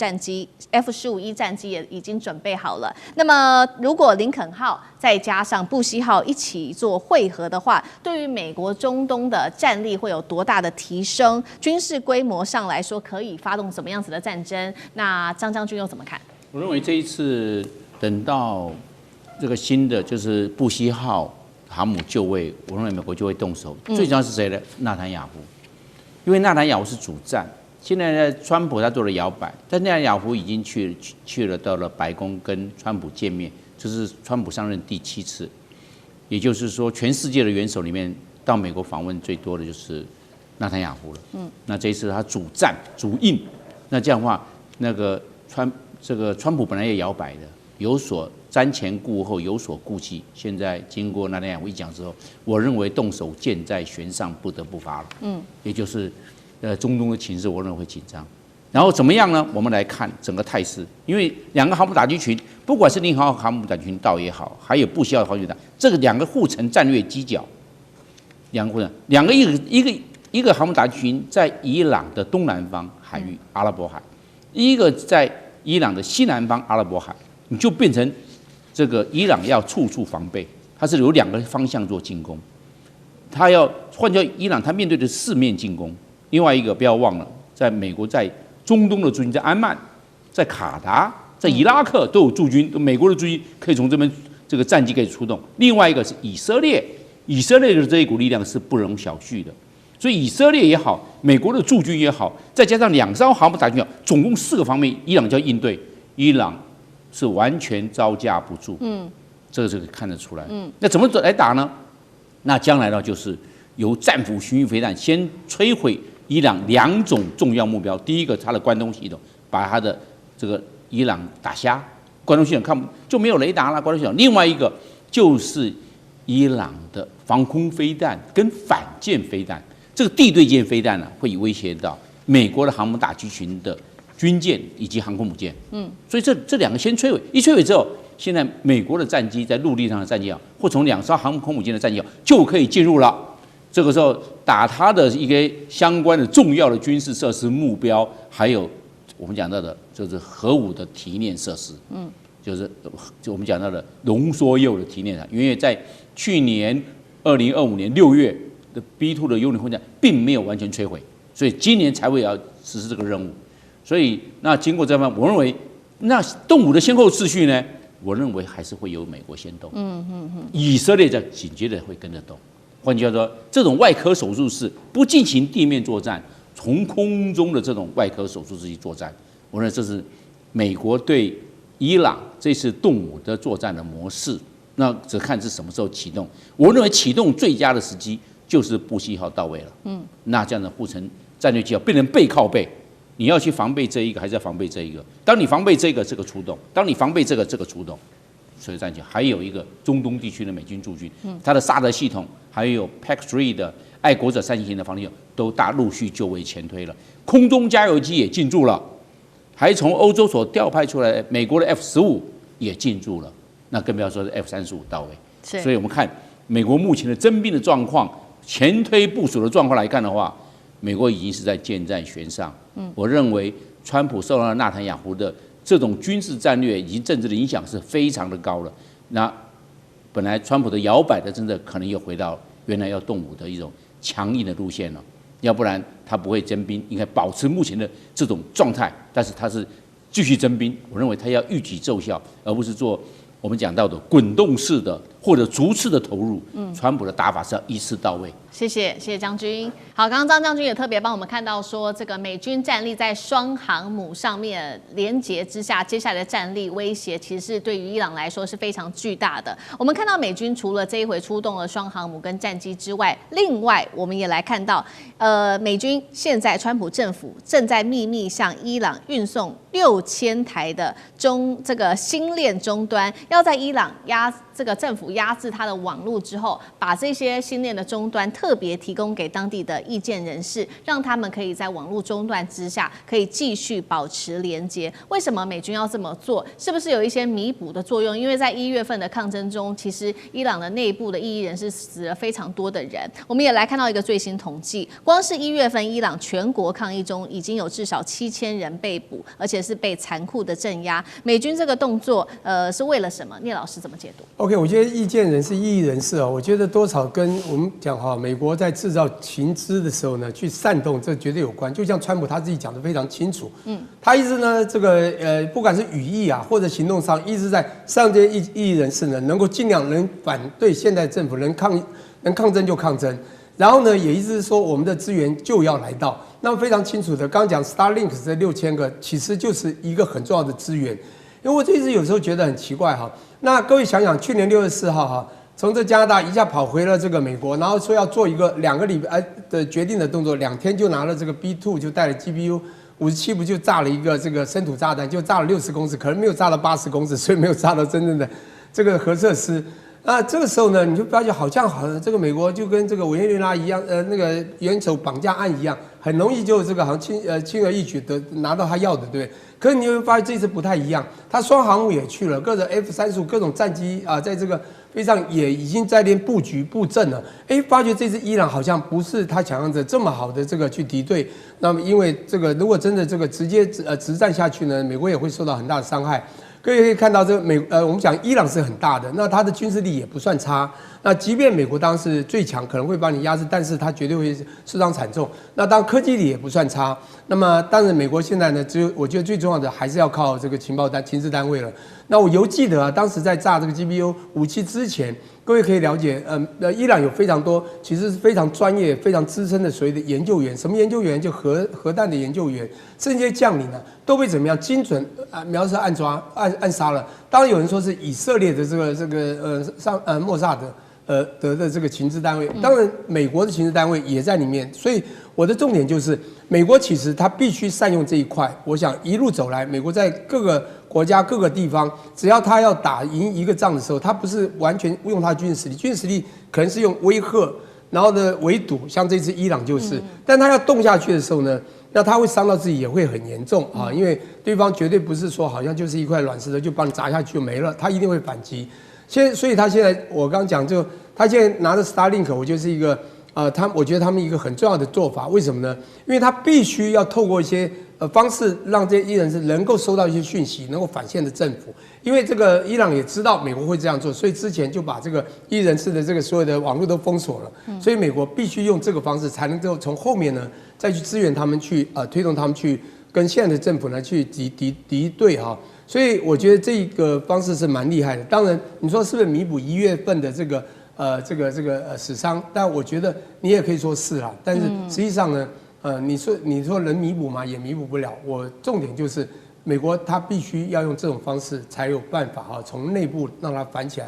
[SPEAKER 2] 战机也已经准备好了。那么如果林肯号再加上布希号一起做汇合的话，对于美国中东的战力会有多大的提升？军事规模上来说，可以发动什么样子的战争？那张将军又怎么看？
[SPEAKER 6] 我认为这一次等到这个新的就是布希号航母就位，我认为美国就会动手。最主要是谁呢？纳坦雅胡，因为纳坦雅胡是主战。现在呢，川普他做了摇摆，但纳坦雅胡已经去了到了白宫跟川普见面，这是川普上任第7次，也就是说，全世界的元首里面到美国访问最多的就是纳坦雅胡了。那这一次他主战主印，那这样的话，那个川普本来也摇摆的，有所瞻前顾后，有所顾忌。现在经过纳坦雅胡一讲之后，我认为动手箭在弦上，不得不发了。也就是中东的情势，我认为会紧张。然后怎么样呢？我们来看整个态势，因为2个航母打击群，不管是林肯号航母打击群岛也好，还有布希号航母打，这个2个互成战略犄角，2个互成，2个一个航母打击群在伊朗的东南方海域阿拉伯海，一个在伊朗的西南方阿拉伯海，你就变成这个伊朗要处处防备，它是有2个方向做进攻，它要换叫伊朗，它面对的4面进攻。另外一个不要忘了，在美国在中东的驻军，在安曼、在卡达、在伊拉克都有驻军，美国的驻军可以从这边这个战机可以出动。另外一个是以色列，以色列的这一股力量是不容小觑的，所以以色列也好，美国的驻军也好，再加上2艘航母打击群，总共4个方面，伊朗就要应对，伊朗是完全招架不住。这个是看得出来。那怎么来打呢？那将来呢，就是由战斧巡弋飞弹先摧毁伊朗2种重要目标，第一个它的关东系统，把它的这个伊朗打瞎，关东系统就没有雷达了，关东系统。另外一个就是伊朗的防空飞弹跟反舰飞弹，这个地对舰飞弹呢，会威胁到美国的航母打击群的军舰以及航空母舰。所以这两个先摧毁，一摧毁之后，现在美国的战机在陆地上的战机或从2艘航空母舰的战机就可以进入了。这个时候打它的一个相关的重要的军事设施目标，还有我们讲到的就是核武的提炼设施。就是我们讲到的浓缩铀的提炼厂，因为在去年2025年6月的 B2 的幽灵轰炸并没有完全摧毁，所以今年才会要实施这个任务。所以那经过这番，我认为那动武的先后次序呢，我认为还是会由美国先动，以色列在紧接着会跟着动。换句话说，这种外科手术室不进行地面作战，从空中的这种外科手术室去作战，我认为这是美国对伊朗这次动武的作战的模式。那只看是什么时候启动。我认为启动最佳的时机就是布希号到位了。那这样的护城战略机变成背靠背，你要去防备这一个，还是要防备这一个？当你防备这个出动；当你防备这个出动。所以战机还有一个中东地区的美军驻军，它的萨德系统，还有 PAC-3 的爱国者3型的防御都陆续就位前推了。空中加油机也进驻了，还从欧洲所调派出来的美国的 F-15也进驻了。那更不要说是 F-35到位。所以我们看美国目前的征兵的状况、前推部署的状况来看的话，美国已经是在箭在弦上。我认为川普受到纳坦雅胡的这种军事战略以及政治的影响是非常的高了。那本来川普的摇摆的政策可能又回到原来要动武的一种强硬的路线了，要不然他不会征兵，应该保持目前的这种状态。但是他是继续征兵，我认为他要预期奏效，而不是做我们讲到的滚动式的或者逐次的投入。川普的打法是要一次到位。
[SPEAKER 2] 谢谢将军。好，刚刚张将军也特别帮我们看到说，这个美军战力在双航母上面连结之下，接下来的战力威胁其实是对于伊朗来说是非常巨大的。我们看到美军除了这一回出动了双航母跟战机之外，另外我们也来看到，美军现在川普政府正在秘密向伊朗运送6000台的这个星链终端，要在伊朗这个政府压制它的网络之后，把这些星链的终端特别提供给当地的意见人士，让他们可以在网络中断之下可以继续保持连接。为什么美军要这么做？是不是有一些弥补的作用？因为在1月份的抗争中，其实伊朗的内部的异议人士死了非常多的人。我们也来看到一个最新统计，光是1月份伊朗全国抗议中已经有至少7000人被捕，而且是被残酷的镇压。美军这个动作，是为了什么？聂老师怎么解读？
[SPEAKER 7] OK， 我觉得意见人士、异议人士啊，我觉得多少跟我们讲哈，美国在制造情资的时候呢，去煽动，这绝对有关。就像川普他自己讲的非常清楚，他一直呢，这个不管是语义啊，或者行动上，一直在让这些异议人士呢，能够尽量能反对现在政府，能抗争就抗争。然后呢，也一直说我们的资源就要来到。那么非常清楚的，刚刚讲 Starlink 这6000个，其实就是一个很重要的资源。因为我一直有时候觉得很奇怪哈，那各位想想，去年6月4号哈，从这加拿大一下跑回了这个美国，然后说要做一个2个礼拜的决定的动作，2天就拿了这个 B2，就带了 GBU57，不就炸了一个这个深土炸弹，就炸了60公尺，可能没有炸到80公尺，所以没有炸到真正的这个核设施。那这个时候呢，你就发觉好像这个美国就跟这个委内瑞拉一样，那个元首绑架案一样，很容易就这个好像轻而易举的拿到他要的，对不对？可是你会发现这次不太一样，他双航母也去了，各种 F-35各种战机啊，在这个飞上也已经在连布局布阵了。发觉这次伊朗好像不是他想象着这么好的这个去敌对。那么因为这个如果真的这个直接直战下去呢，美国也会受到很大的伤害。各位可以看到，这个我们讲伊朗是很大的，那它的军事力也不算差。那即便美国当时最强，可能会把你压制，但是它绝对会受伤惨重。那当然科技力也不算差。那么当然，美国现在呢，我觉得最重要的还是要靠这个情治单位了。那我犹记得啊，当时在炸这个 GBU57之前，各位可以了解，伊朗有非常多其实是非常专业、非常资深的所谓的研究员。什么研究员？就核弹的研究员，甚至这些将领呢，都被怎么样精准瞄射暗杀了。当然有人说是以色列的莫萨德的这个情治单位，当然美国的情治单位也在里面。所以我的重点就是，美国其实它必须善用这一块。我想一路走来，美国在各个国家各个地方，只要他要打赢一个仗的时候，他不是完全用他的军事实力，军事实力可能是用威吓然后呢围堵，像这次伊朗就是，但他要动下去的时候呢，那他会伤到自己，也会很严重啊，因为对方绝对不是说好像就是一块软石头就帮你砸下去就没了，他一定会反击。所以他现在我刚讲就他现在拿着 Starlink， 我就是一个我觉得他们一个很重要的做法，为什么呢？因为他必须要透过一些方式，让这些伊人是能够收到一些讯息，能够反线的政府。因为这个伊朗也知道美国会这样做，所以之前就把这个伊人士的这个所有的网络都封锁了。所以美国必须用这个方式，才能够从后面呢再去支援他们，去推动他们去跟现在的政府呢去敌对哈。所以我觉得这个方式是蛮厉害的。当然，你说是不是弥补1月份的这个死伤？但我觉得你也可以说是啦。但是实际上呢，你说能弥补吗？也弥补不了。我重点就是美国它必须要用这种方式才有办法哈，从内部让它反起来。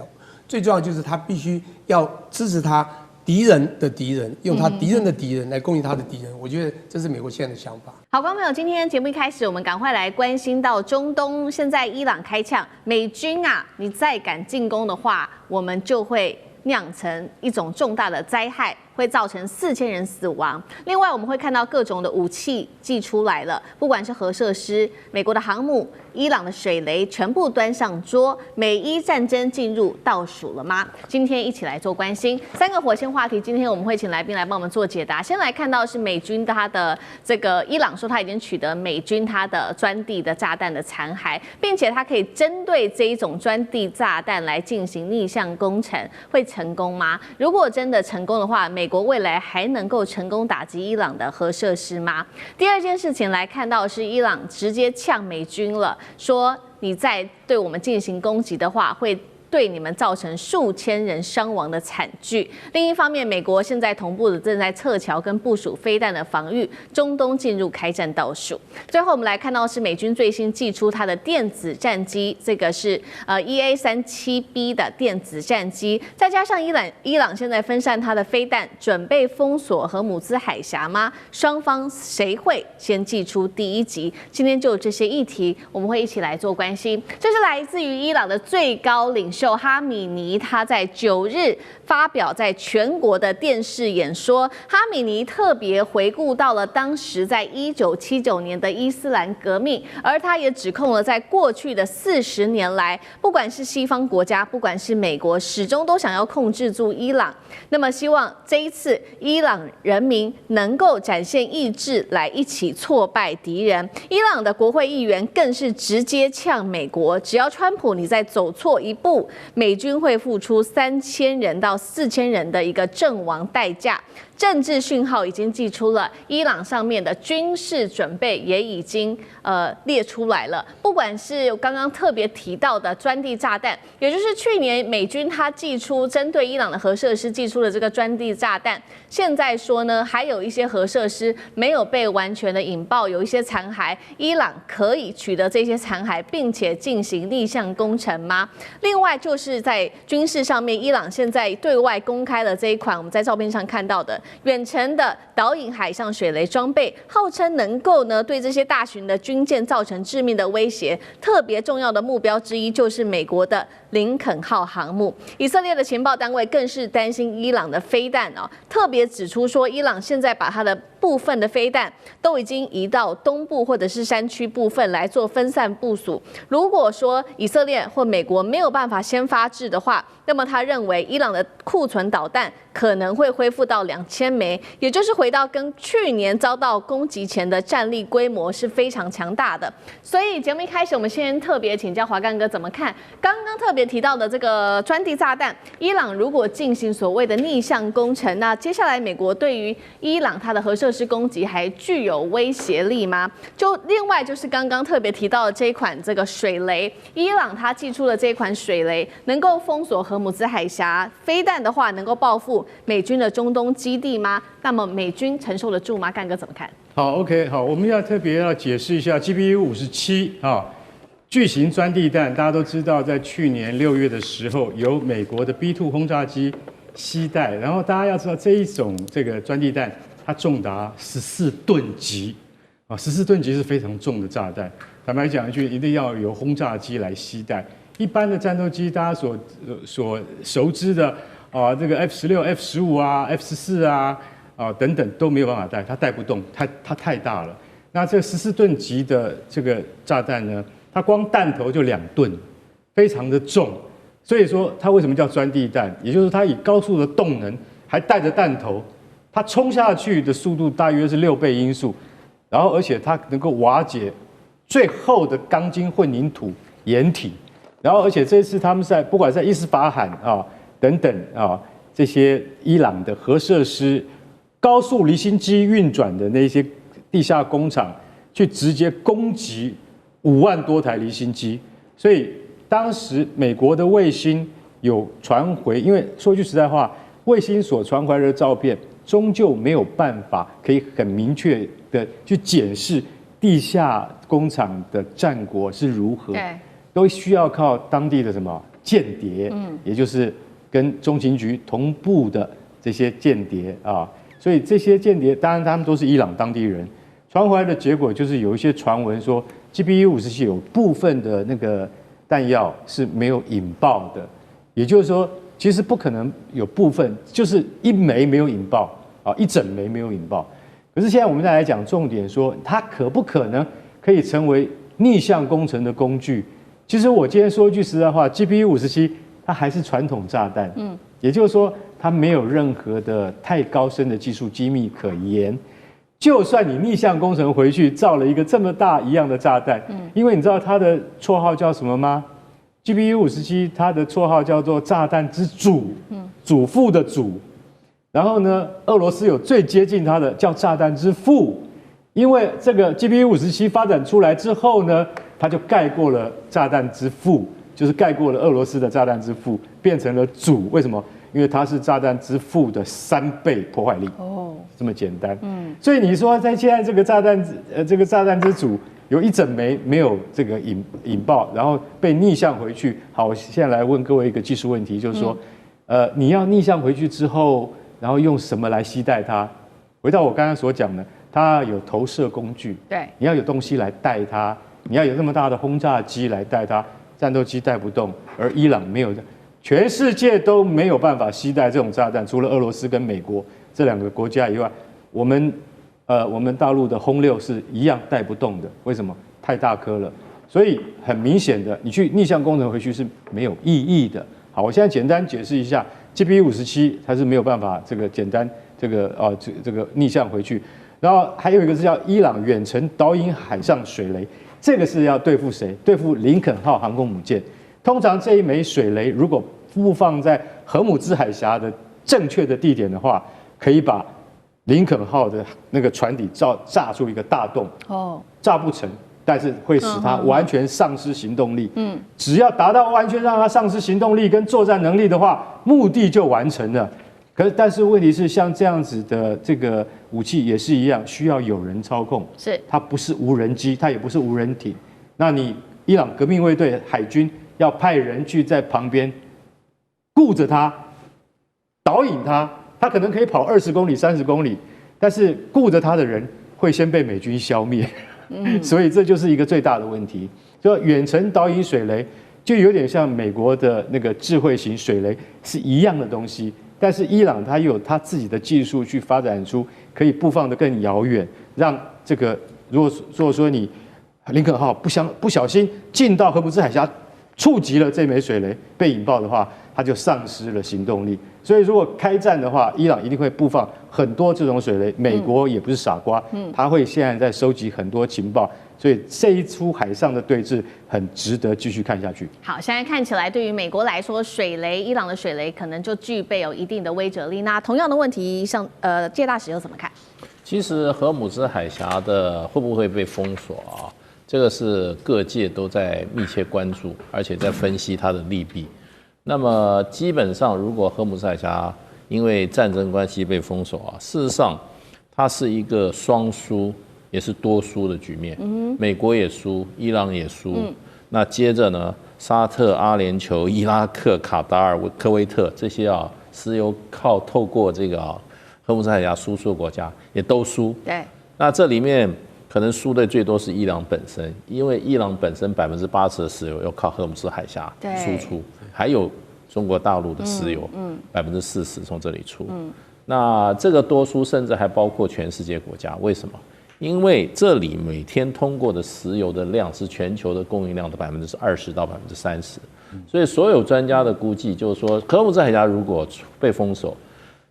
[SPEAKER 7] 最重要就是它必须要支持它敌人的敌人，用他敌人的敌人来攻击他的敌人。我觉得这是美国现在的想法。
[SPEAKER 2] 好，观众朋友，今天节目一开始，我们赶快来关心到中东。现在伊朗开枪，美军啊，你再敢进攻的话，我们就会酿成一种重大的灾害，会造成4000人死亡。另外，我们会看到各种的武器寄出来了，不管是核设施、美国的航母、伊朗的水雷，全部端上桌。美伊战争进入倒数了吗？今天一起来做关心3个火线话题。今天我们会请来宾来帮我们做解答。先来看到是美军他的这个伊朗说他已经取得美军他的钻地的炸弹的残骸，并且他可以针对这一种钻地炸弹来进行逆向工程，会成功吗？如果真的成功的话，美国未来还能够成功打击伊朗的核设施吗？第二件事情来看到是伊朗直接呛美军了，说你再对我们进行攻击的话，会对你们造成数千人伤亡的惨剧。另一方面，美国现在同步的正在撤侨跟部署飞弹的防御，中东进入开战倒数。最后我们来看到是美军最新祭出它的电子战机，这个是EA-37B 的电子战机，再加上伊朗现在分散它的飞弹，准备封锁荷姆兹海峡吗？双方谁会先祭出第一击？今天就有这些议题，我们会一起来做关心。这是来自于伊朗的最高领袖哈米尼，他在9日发表在全国的电视演说。哈米尼特别回顾到了当时在1979年的伊斯兰革命，而他也指控了在过去的40年来，不管是西方国家，不管是美国，始终都想要控制住伊朗。那么希望这一次伊朗人民能够展现意志，来一起挫败敌人。伊朗的国会议员更是直接呛美国，只要川普你再走错一步，美军会付出3000人到4000人的一个阵亡代价。政治讯号已经寄出了，伊朗上面的军事准备也已经列出来了。不管是刚刚特别提到的钻地炸弹，也就是去年美军他寄出针对伊朗的核设施寄出的这个钻地炸弹，现在说呢还有一些核设施没有被完全的引爆，有一些残骸，伊朗可以取得这些残骸，并且进行逆向工程吗？另外就是在军事上面，伊朗现在对外公开了这一款我们在照片上看到的远程的导引海上水雷装备，号称能够呢对这些大型的军舰造成致命的威胁。特别重要的目标之一就是美国的林肯号航母。以色列的情报单位更是担心伊朗的飞弹哦，特别指出说，伊朗现在把它的部分的飞弹都已经移到东部或者是山区部分来做分散部署。如果说以色列或美国没有办法先发制的话，那么他认为伊朗的库存导弹可能会恢复到2000枚，也就是回到跟去年遭到攻击前的战力规模是非常强大的。所以节目一开始，我们先特别请教华干哥怎么看刚刚特别提到的这个钻地炸弹，伊朗如果进行所谓的逆向工程，那接下来美国对于伊朗它的核设施攻击还具有威胁力吗？就另外就是刚刚特别提到的这一款这个水雷，伊朗它寄出了这一款水雷，能够封锁荷姆兹海峡，飞弹的话能够报复美军的中东基地吗？那么美军承受得住吗？干哥怎么看？
[SPEAKER 4] 好 ，OK， 好，我们要特别要解释一下 GBU-57啊，巨型钻地弹，大家都知道，在去年6月的时候，由美国的 B-2 轰炸机携带，然后大家要知道这一种这个钻地弹，它重达14吨级啊，14吨级是非常重的炸弹。坦白讲一句，一定要由轰炸机来携带。一般的战斗机，大家所熟知的啊，这个 F16、F15啊、F14啊等等都没有办法带，它带不动，它太大了。那这14吨级的这个炸弹呢，它光弹头就2吨，非常的重。所以说它为什么叫钻地弹？也就是它以高速的动能，还带着弹头，它冲下去的速度大约是6倍音速，然后而且它能够瓦解最厚的钢筋混凝土掩体，然后而且这次他们在不管在伊斯法罕等等这些伊朗的核设施、高速离心机运转的那些地下工厂，去直接攻击5万多台离心机，所以当时美国的卫星有传回，因为说句实在话，卫星所传回来的照片终究没有办法可以很明确的去检视地下工厂的战果是如何，都需要靠当地的什么间谍，也就是跟中情局同步的这些间谍所以这些间谍当然他们都是伊朗当地人，传回来的结果就是有一些传闻说 GBU-57有部分的那个弹药是没有引爆的，也就是说，其实不可能有部分，就是1枚没有引爆1整枚没有引爆。可是现在我们再来讲重点说，它可不可能可以成为逆向工程的工具？其实我今天说一句实在话 ，GBU-57它还是传统炸弹，也就是说它没有任何的太高深的技术机密可言。就算你逆向工程回去造了一个这么大一样的炸弹，因为你知道它的绰号叫什么吗 ？GBU-57它的绰号叫做炸弹之祖，祖父的祖。然后呢，俄罗斯有最接近它的叫炸弹之父，因为这个 GBU-57发展出来之后呢，它就盖过了炸弹之父，就是盖过了俄罗斯的炸弹之父，变成了祖。为什么？因为它是炸弹之父的3倍破坏力，这么简单。所以你说在现在这个炸弹之祖有1整枚没有这个引爆，然后被逆向回去。好，我现在来问各位一个技术问题，就是说，你要逆向回去之后，然后用什么来携带它？回到我刚刚所讲的，它有投射工具，
[SPEAKER 2] 对，
[SPEAKER 4] 你要有东西来带它，你要有那么大的轰炸机来带它，战斗机带不动，而伊朗没有。全世界都没有办法携带这种炸弹，除了俄罗斯跟美国这2个国家以外，我们大陆的轰6是一样带不动的。为什么？太大颗了。所以很明显的，你去逆向工程回去是没有意义的。好，我现在简单解释一下 ，GBU-57它是没有办法这个简单这个逆向回去。然后还有一个是叫伊朗远程导引海上水雷，这个是要对付谁？对付林肯号航空母舰。通常这一枚水雷如果布放在荷姆兹海峡的正确的地点的话，可以把林肯号的那个船底炸出一个大洞。炸不成，但是会使它完全丧失行动力。只要达到完全让它丧失行动力跟作战能力的话，目的就完成了。但是问题是，像这样子的这个武器也是一样，需要有人操控。它不是无人机，它也不是无人艇。那你伊朗革命卫队海军要派人去在旁边顾着它，导引它，它可能可以跑20公里、30公里，但是顾着它的人会先被美军消灭，所以这就是一个最大的问题。就远程导引水雷，就有点像美国的那个智慧型水雷是一样的东西，但是伊朗它又有它自己的技术去发展出可以布放得更遥远，让这个如果说你林肯号不小心进到荷姆兹海峡，触及了这枚水雷被引爆的话，它就丧失了行动力。所以如果开战的话，伊朗一定会布放很多这种水雷。美国也不是傻瓜，他会现在在收集很多情报，所以这一出海上的对峙很值得继续看下去。
[SPEAKER 2] 好，现在看起来对于美国来说，伊朗的水雷可能就具备有一定的威慑力。那同样的问题，像介大使又怎么看？
[SPEAKER 3] 其实荷姆兹海峡的会不会被封锁啊？这个是各界都在密切关注，而且在分析它的利弊。那么基本上，如果荷姆兹海峡因为战争关系被封锁啊，事实上它是一个双输也是多输的局面。美国也输，伊朗也输。那接着呢，沙特、阿联酋、伊拉克、卡达尔、科威特这些石油透过这个荷姆兹海峡输出的国家也都输。
[SPEAKER 2] 对。
[SPEAKER 3] 那这里面可能输的最多是伊朗本身，因为伊朗本身80%的石油要靠荷姆兹海峡输出，还有中国大陆的石油，40%从这里出。那这个多出甚至还包括全世界国家，为什么？因为这里每天通过的石油的量是全球的供应量的20%到30%，所以所有专家的估计就是说，荷尔木兹海峡如果被封锁，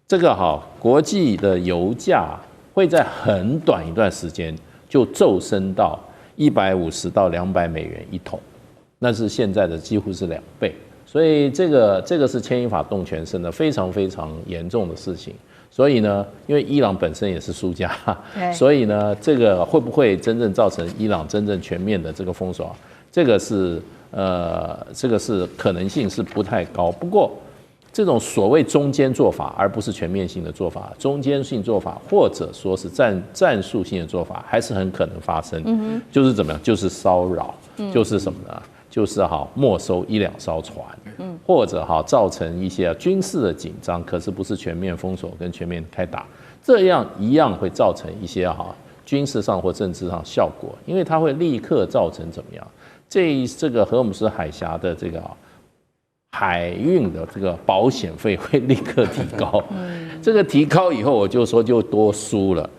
[SPEAKER 3] 这个国际的油价会在很短一段时间就骤升到150到200美元一桶，那是现在的几乎是2倍，所以这个是牵一发动全身的非常非常严重的事情。所以呢，因为伊朗本身也是输家，所以呢，这个会不会真正造成伊朗真正全面的这个封锁？这个是可能性是不太高。不过，这种所谓中间做法，而不是全面性的做法，中间性做法或者说是战术性的做法，还是很可能发生。就是怎么样？就是骚扰，就是什么呢？就是没收1-2艘船，或者造成一些军事的紧张，可是不是全面封锁跟全面开打，这样一样会造成一些军事上或政治上效果，因为它会立刻造成怎么样？这个荷尔木斯海峡的这个海运的这个保险费会立刻提高，这个提高以后，我就说就多输了。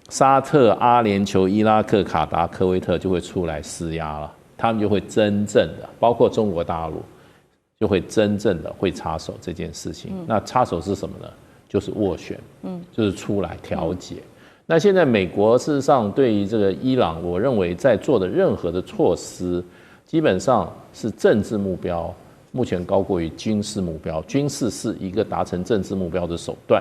[SPEAKER 3] 沙特、阿联酋、伊拉克、卡达、科威特就会出来施压了。他们就会真正的，包括中国大陆，就会真正的会插手这件事情。那插手是什么呢？就是斡旋，就是出来调解。那现在美国事实上对于这个伊朗，我认为在做的任何的措施，基本上是政治目标，目前高过于军事目标。军事是一个达成政治目标的手段。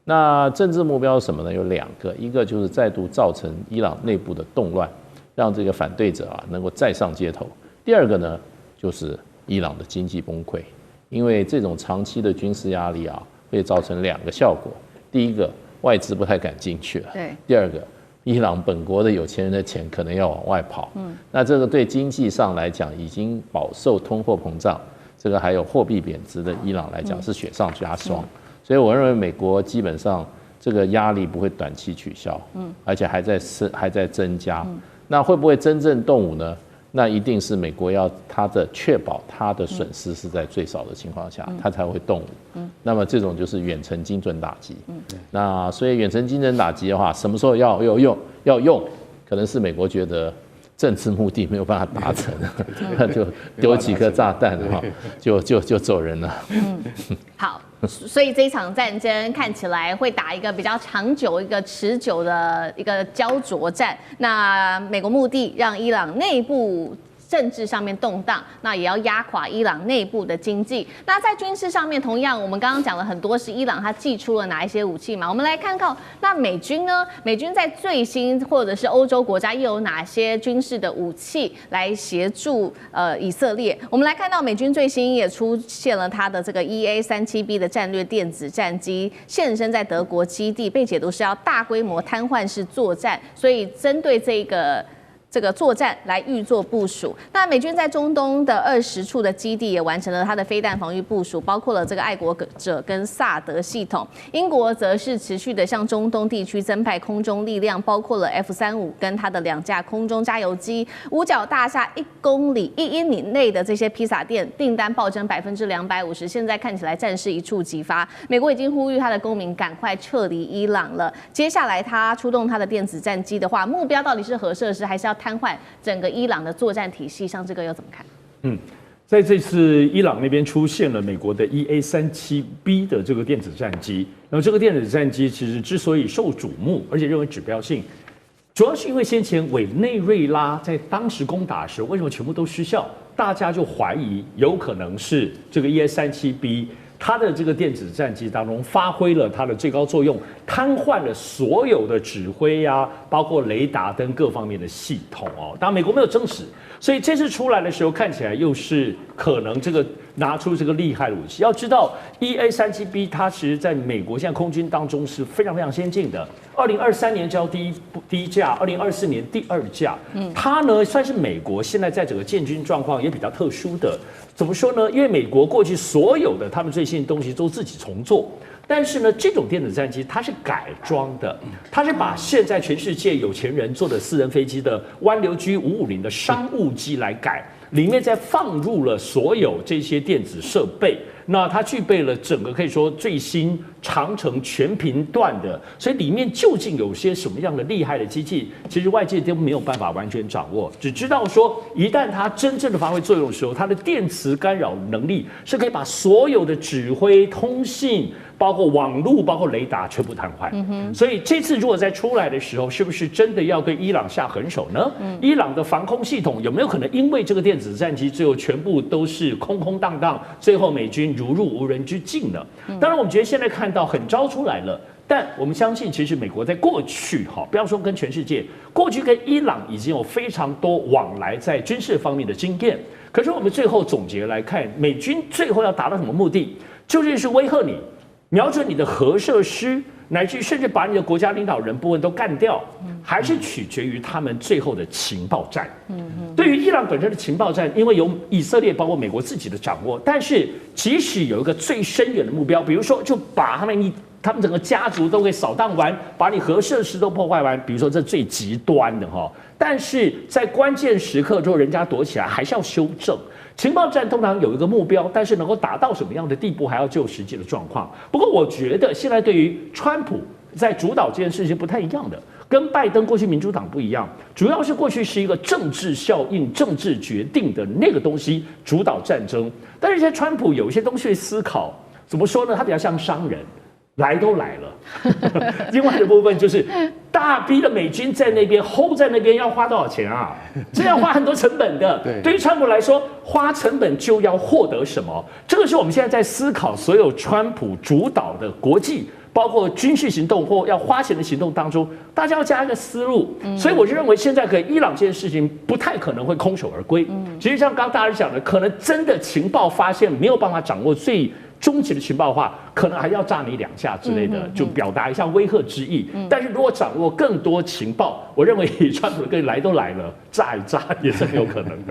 [SPEAKER 3] 那政治目标是什么呢？有2个，一个就是再度造成伊朗内部的动乱。让这个反对者能够再上街头。第2个呢，就是伊朗的经济崩溃，因为这种长期的军事压力会造成2个效果。第一个，外资不太敢进去了；第2个，伊朗本国的有钱人的钱可能要往外跑。那这个对经济上来讲，已经饱受通货膨胀，这个还有货币贬值的伊朗来讲是雪上加霜。所以我认为美国基本上这个压力不会短期取消，而且还在增加。那会不会真正动武呢？那一定是美国要确保它的损失是在最少的情况下，它才会动武。那么这种就是远程精准打击。那所以远程精准打击的话，什么时候要用？可能是美国觉得政治目的没有办法达成，那就丢几颗炸弹就走人了。
[SPEAKER 2] 好。所以这一场战争看起来会打一个比较长久、一个持久的一个焦灼战。那美国目的让伊朗内部政治上面动荡，那也要压垮伊朗内部的经济。那在军事上面，同样我们刚刚讲了很多是伊朗它祭出了哪一些武器嘛？我们来看看那美军呢？美军在最新或者是欧洲国家又有哪些军事的武器来协助以色列？我们来看到美军最新也出现了它的这个 EA-37B 的战略电子战机现身在德国基地，被解读是要大规模瘫痪式作战，所以针对这个作战来预做部署。那美军在中东的20处的基地也完成了它的飞弹防御部署，包括了这个爱国者跟萨德系统。英国则是持续的向中东地区增派空中力量，包括了 F-35跟它的2架空中加油机。五角大厦1英里内的这些披萨店订单暴增250%，现在看起来战事一触即发。美国已经呼吁他的公民赶快撤离伊朗了。接下来他出动他的电子战机的话，目标到底是核设施还是要瘫痪整个伊朗的作战体系？像这个又怎么看？
[SPEAKER 1] 在这次伊朗那边出现了美国的 EA-37B 的这个电子战机，然后这个电子战机其实之所以受瞩目，而且认为指标性，主要是因为先前委内瑞拉在当时攻打的时候，为什么全部都失效？大家就怀疑有可能是这个 EA-37B。它的这个电子战机当中发挥了它的最高作用，瘫痪了所有的指挥包括雷达灯各方面的系统当然美国没有证实，所以这次出来的时候看起来又是可能这个拿出这个厉害的武器。要知道 EA-37B 它其实在美国现在空军当中是非常非常先进的，2023年交第一架，2024年第2架。它呢算是美国现在在整个建军状况也比较特殊的。怎么说呢？因为美国过去所有的他们最新的东西都自己重做，但是呢，这种电子战机它是改装的，它是把现在全世界有钱人坐的私人飞机的湾流 G550的商务机来改，里面再放入了所有这些电子设备。那它具备了整个可以说最新长程全频段的，所以里面究竟有些什么样的厉害的机器，其实外界都没有办法完全掌握，只知道说一旦它真正的发挥作用的时候，它的电磁干扰能力是可以把所有的指挥、通信，包括网络、包括雷达全部瘫痪。所以这次如果再出来的时候，是不是真的要对伊朗下狠手呢？伊朗的防空系统有没有可能因为这个电子战机最后全部都是空空荡荡，最后美军如入无人之境呢？当然，我们觉得现在看到很招出来了。但我们相信，其实美国在过去，不要说跟全世界，过去跟伊朗已经有非常多往来在军事方面的经验。可是我们最后总结来看，美军最后要达到什么目的？就是威吓你，瞄准你的核设施，乃至甚至把你的国家领导人部分都干掉，还是取决于他们最后的情报战。对于伊朗本身的情报战，因为有以色列包括美国自己的掌握，但是即使有一个最深远的目标，比如说就把他们整个家族都给扫荡完，把你核设施都破坏完，比如说这最极端的哈。但是在关键时刻之后，人家躲起来还是要修正。情报战通常有一个目标，但是能够达到什么样的地步，还要就实际的状况。不过我觉得现在对于川普在主导这件事情不太一样的，跟拜登过去民主党不一样，主要是过去是一个政治效应、政治决定的那个东西主导战争，但是现在川普有一些东西思考，怎么说呢？他比较像商人。来都来了，另外的部分就是大批的美军在那边 hold 在那边要花多少钱啊？这要花很多成本的。对于川普来说，花成本就要获得什么？这个是我们现在在思考所有川普主导的国际，包括军事行动或要花钱的行动当中，大家要加一个思路。所以我认为现在跟伊朗这件事情不太可能会空手而归。其实像刚刚大家讲的，可能真的情报发现没有办法掌握最终极的情报的话，可能还要炸你2下之类的，就表达一下威吓之意。但是如果掌握更多情报，我认为川普跟来都来了，炸一炸也是很有可能的。